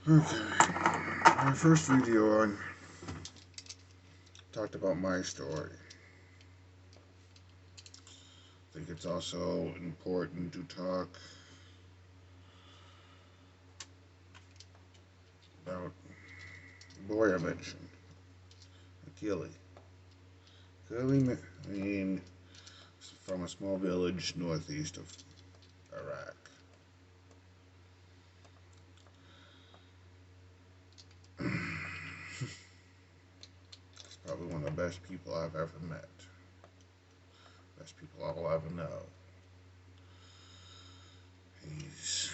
Okay, my first video I talked about my story. I think it's also important to talk about the boy I mentioned, Akili. Akili, I mean, from a small village northeast of Iraq. He's probably one of the best people I've ever met. Best people I'll ever know. He's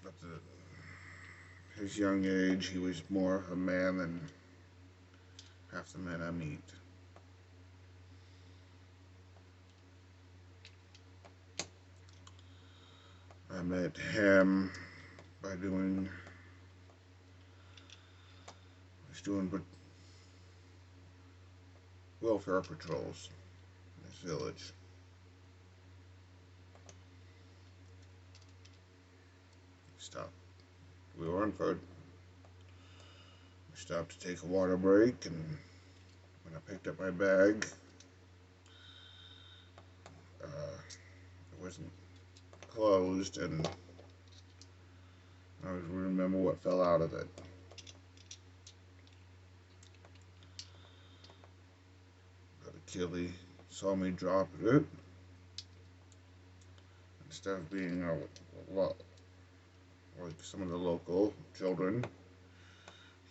at his young age, he was more of a man than half the men I meet. I met him by doing welfare patrols in his village. He stopped. We were on foot. We stopped to take a water break, and when I picked up my bag, it wasn't closed, and I remember what fell out of it. But Akili saw me drop it. Instead of being like some of the local children,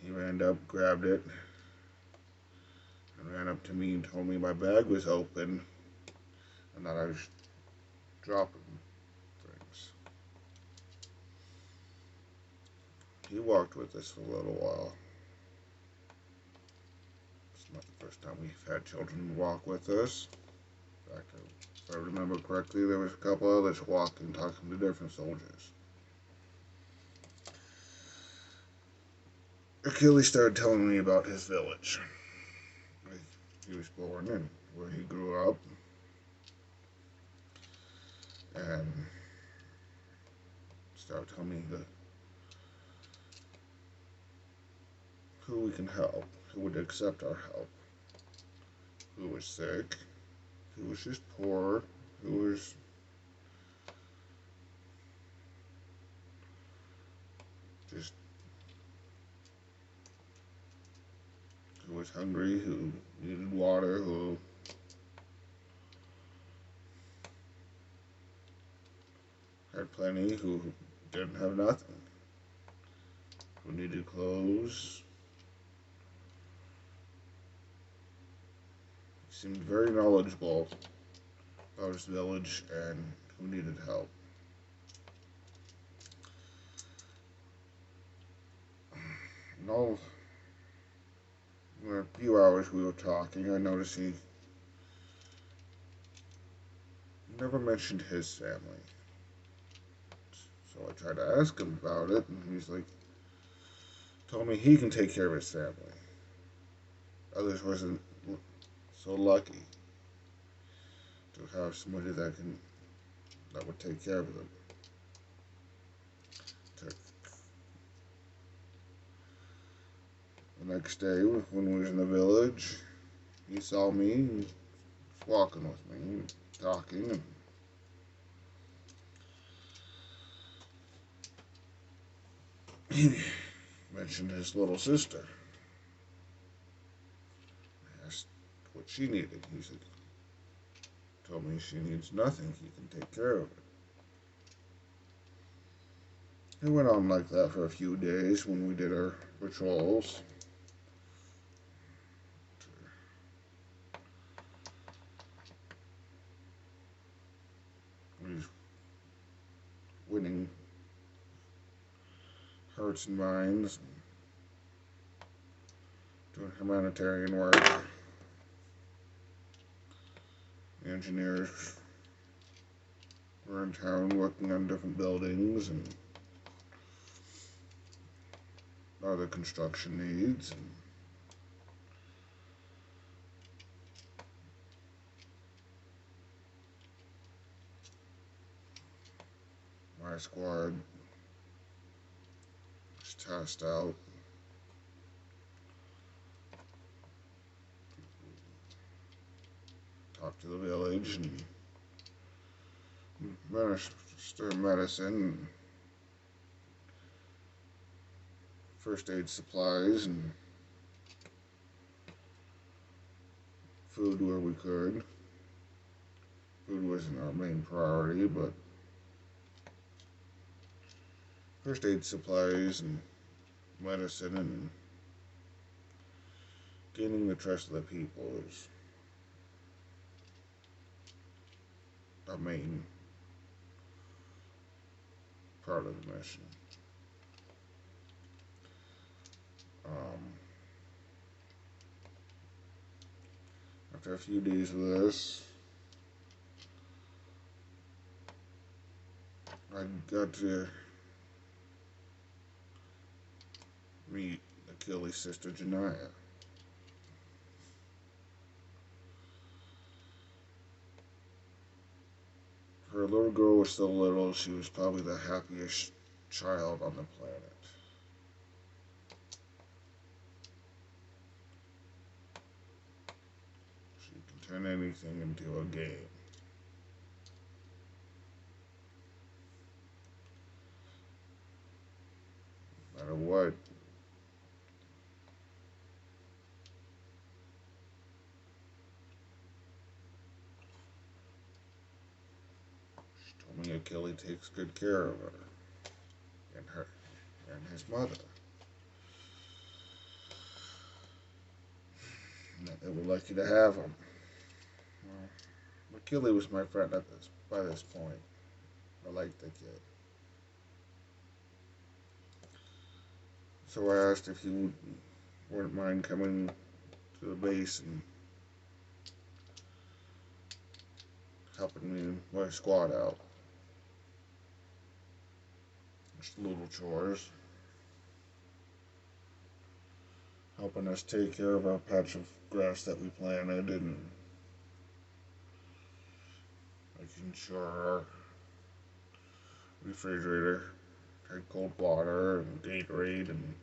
he ran up, grabbed it, and ran up to me and told me my bag was open and that I was dropping things. He walked with us for a little while. It's not the first time we've had children walk with us. In fact, if I remember correctly, there was a couple others walking, talking to different soldiers. Achilles started telling me about his village, where he was born and where he grew up, and started telling me who we can help, who would accept our help, who was sick, who was just poor, who was just who was hungry, who needed water, who had plenty, who didn't have nothing, who needed clothes. He seemed very knowledgeable about his village and who needed help. In all, in a few hours we were talking, I noticed he never mentioned his family. So I tried to ask him about it, and he's like, told me he can take care of his family. Others wasn't so lucky to have somebody that would take care of them. The next day, when we was in the village, he saw me and was walking with me, talking, and he mentioned his little sister. I asked what she needed. He said, told me she needs nothing. He can take care of it. It went on like that for a few days when we did our patrols. We was winning hearts and minds, doing humanitarian work. The engineers were in town working on different buildings and other construction needs. And my squad was tasked out. Talk to the village and administer medicine, first aid supplies, and food where we could. Food wasn't our main priority, but first aid supplies and medicine and gaining the trust of the people is the main part of the mission. After a few days of this, I got to meet Akili's sister Janaya. Her little girl was so little, she was probably the happiest child on the planet. She can turn anything into a game. No matter what. She told me Akili takes good care of her and his mother. And that they were lucky to have him. Well, Akili was my friend by this point. I liked the kid. So I asked if he wouldn't mind coming to the base and helping me and my squad out. Just little chores. Helping us take care of our patch of grass that we planted and making sure our refrigerator had cold water and Gatorade and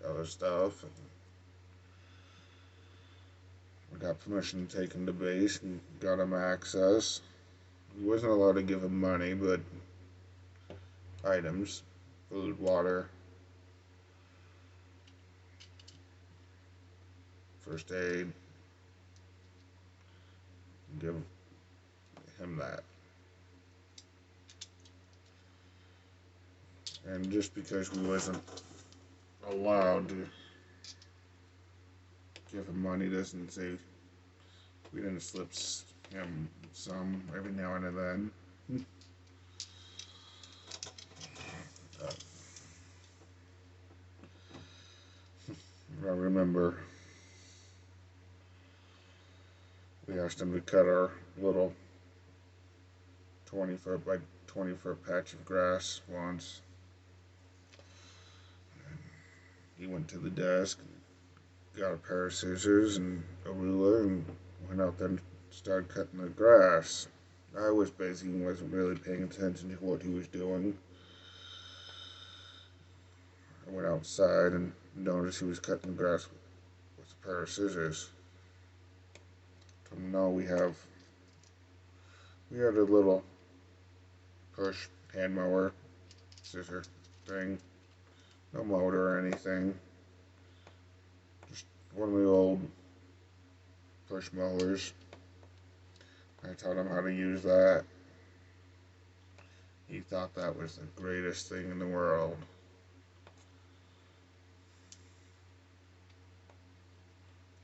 other stuff. And we got permission to take him to base and got him access. We wasn't allowed to give him money, but items, food, water, first aid, give him that. And just because we wasn't allowed to give him money doesn't say we didn't slip him some every now and then. I remember we asked him to cut our little 20-foot by 20-foot patch of grass once. He went to the desk, got a pair of scissors and a ruler, and went out there and started cutting the grass. I was busy and wasn't really paying attention to what he was doing. I went outside and noticed he was cutting the grass with a pair of scissors. Told him, no, we had a little push hand mower scissor thing. No motor or anything. Just one of the old push mowers. I taught him how to use that. He thought that was the greatest thing in the world.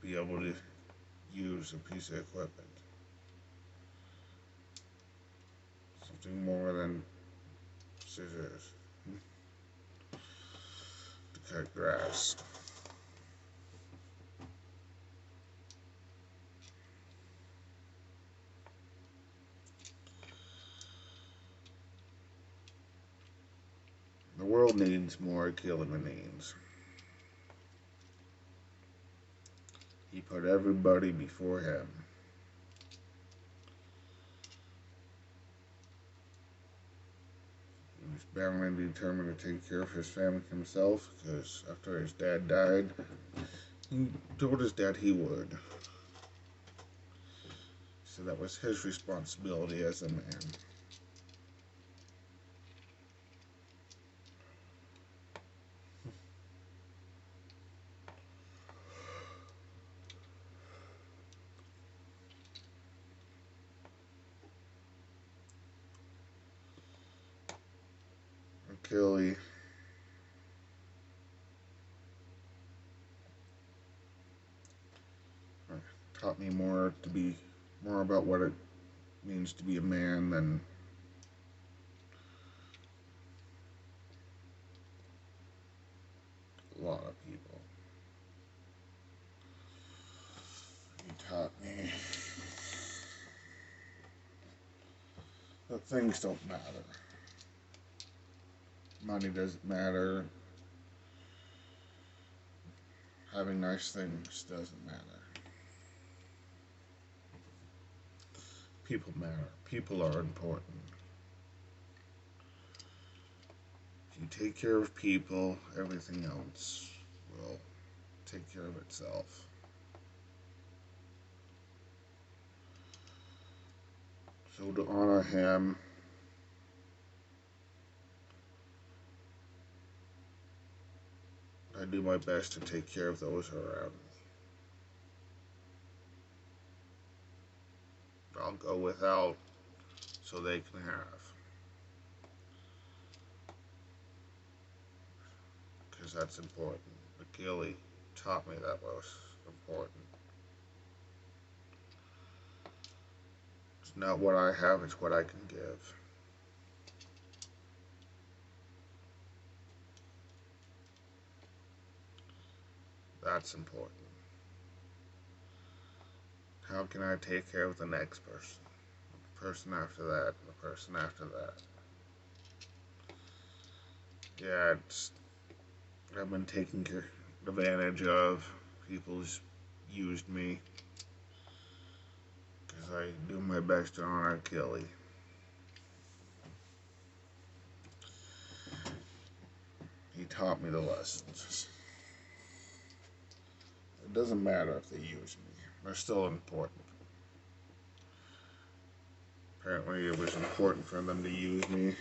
Be able to use a piece of equipment. Something more than scissors to cut grass. The world needs more Akili. He put everybody before him. He was was bound and determined to take care of his family himself because after his dad died, he told his dad he would. So that was his responsibility as a man. Akili taught me more about what it means to be a man than a lot of people. He taught me that things don't matter. Money doesn't matter. Having nice things doesn't matter. People matter. People are important. If you take care of people, everything else will take care of itself. So to honor him, I do my best to take care of those around me. I'll go without so they can have. Because that's important. Akili taught me that was important. It's not what I have, it's what I can give. That's important. How can I take care of the next person? The person after that, and the person after that. Yeah, I've been taken advantage of. People's used me. Because I do my best to honor Akili. He taught me the lessons. It doesn't matter if they use me. They're still important. Apparently it was important for them to use me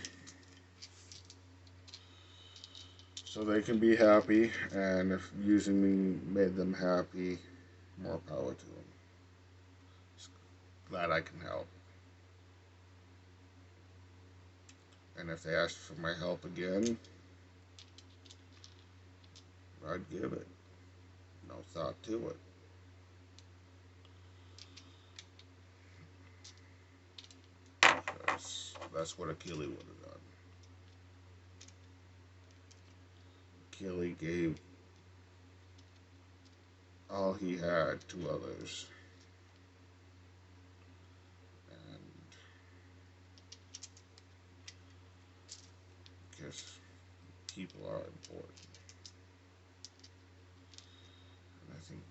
so they can be happy, and if using me made them happy, more power to them. Glad I can help. And if they ask for my help again, I'd give it. No thought to it. That's what Akili would have done. Akili gave all he had to others. And because people are important. And I think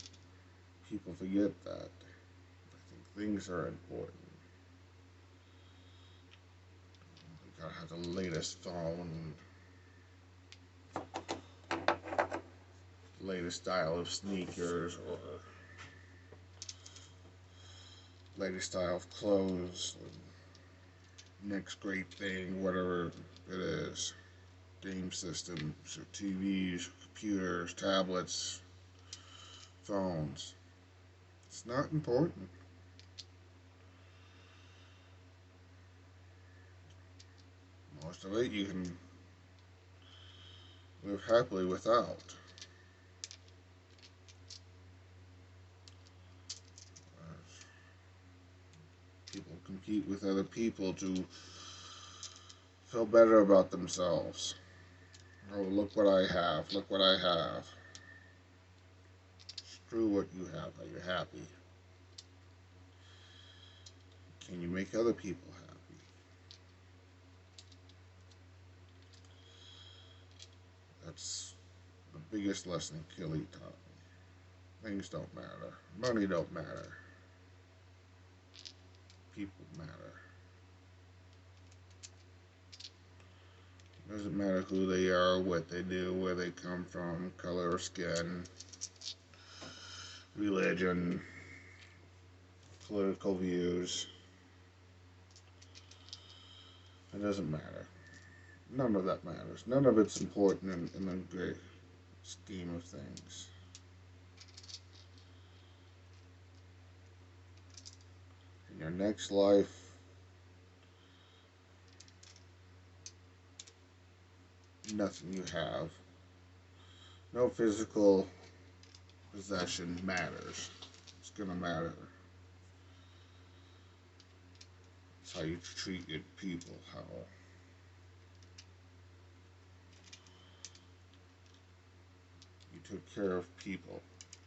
people forget that. I think things are important. You gotta have the latest phone, latest style of sneakers, or latest style of clothes, next great thing, whatever it is. Game systems, TVs, computers, tablets, phones. It's not important. Most of it you can live happily without. People compete with other people to feel better about themselves. Oh, look what I have, look what I have. Screw what you have, are you happy? Can you make other people happy? That's the biggest lesson Akili taught me. Things don't matter. Money don't matter. People matter. Doesn't matter who they are, what they do, where they come from, color of skin, religion, political views. It doesn't matter. None of that matters. None of it's important in the great scheme of things. In your next life, nothing you have, no physical possession matters. It's gonna matter. It's how you treat your people, how you took care of people.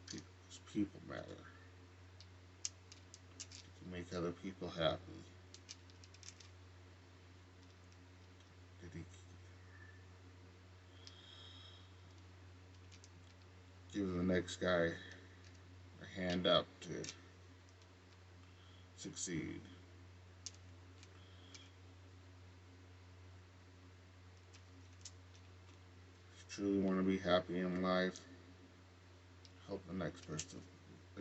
Because people matter. You can make other people happy. Did he give the next guy a hand up to succeed? If you truly want to be happy in life, help the next person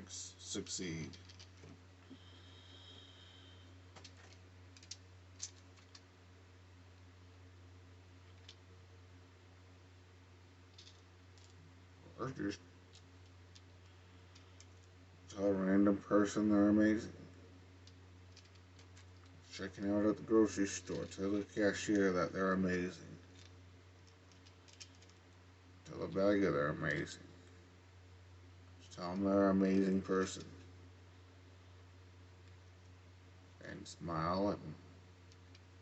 succeed. Or just tell a random person they're amazing. Checking out at the grocery store, tell the cashier that they're amazing. Tell the bagger they're amazing. Just tell them they're an amazing person. And smile and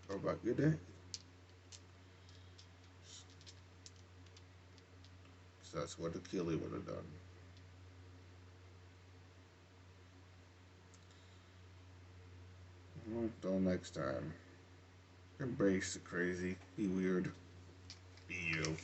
go about your day. So that's what Akili would have done. Well, until next time, embrace the crazy, be weird, be you.